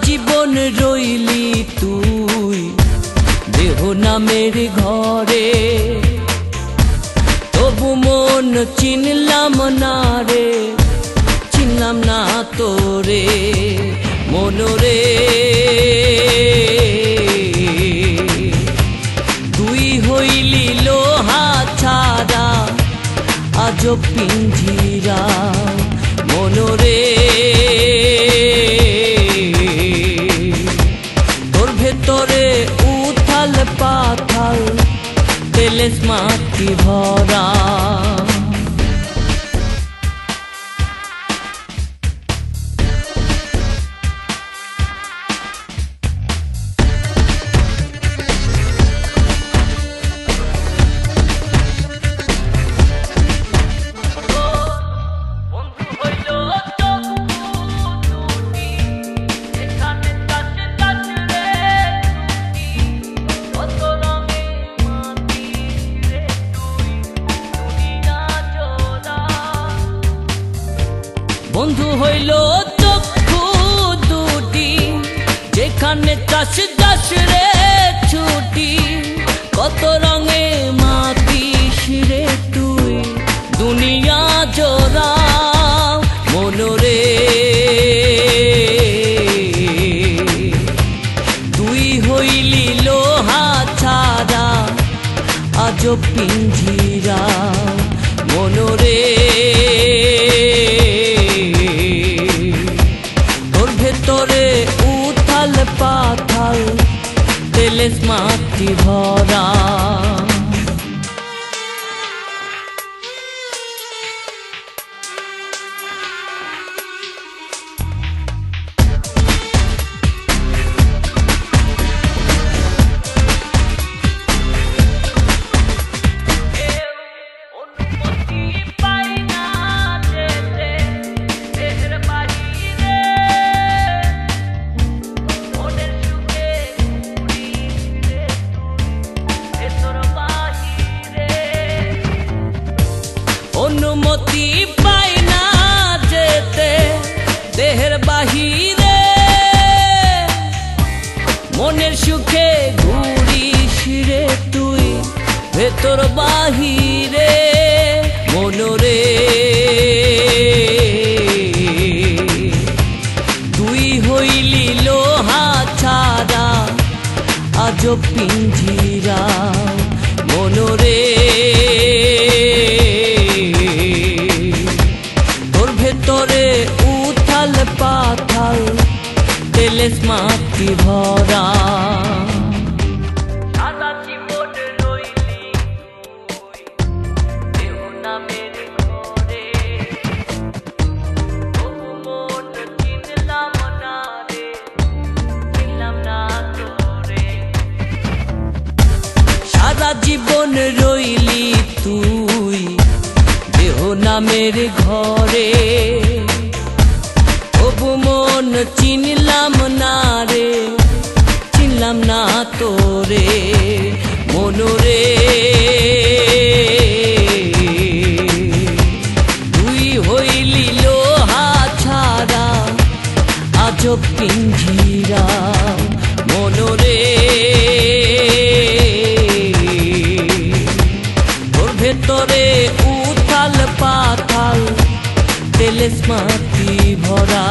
জীবন রইলি তুই দেহ নামের ঘরে, তবু মন চিনলাম না রে, চিনলাম না তোরে মনরে। তুই হইলি লোহা ছাড়া আজব পিঞ্জিরা মনরে। তোর ভেতরে উথাল পাথাল তেলেস মাটি ভরা। বন্ধু হইল চক্ষু দুটি, যেখানে চাষ চাষ রে ছুটি, কত রঙে মাতিস রে তুই দুনিয়া জোড়া মনরে। তুই হইলি লোহা ছাড়া আজব পিঞ্জিরা মনরে। তোরে উথাল পাথাল তেলেস মাটি ভরা। অনুমতি পাই না যেতে দেহের বাহিরে, মনের সুখে ঘুরিস রে তুই ভেতর বাহিরে মনরে। তুই হইলি লোহা ছাড়া আজব পিঞ্জিরা মনরে। তোরে উথাল পাথাল তেলেস মাটি ভরা। সারা জীবন রইলি তুই দেহ নামের ঘরে, তবু মন চিনলাম না রে, চিনলাম না তোরে। সারা জীবন রইলি তুই দেহ নামের ঘরে, তবু মন চিনলাম না রে, চিনলাম না তোরে মনরে। তুই হইলি লোহা ছাড়া আজব পিঞ্জিরা মনরে। তোর ভেতরে উথাল পাথাল তেলেস মাটি ভরা।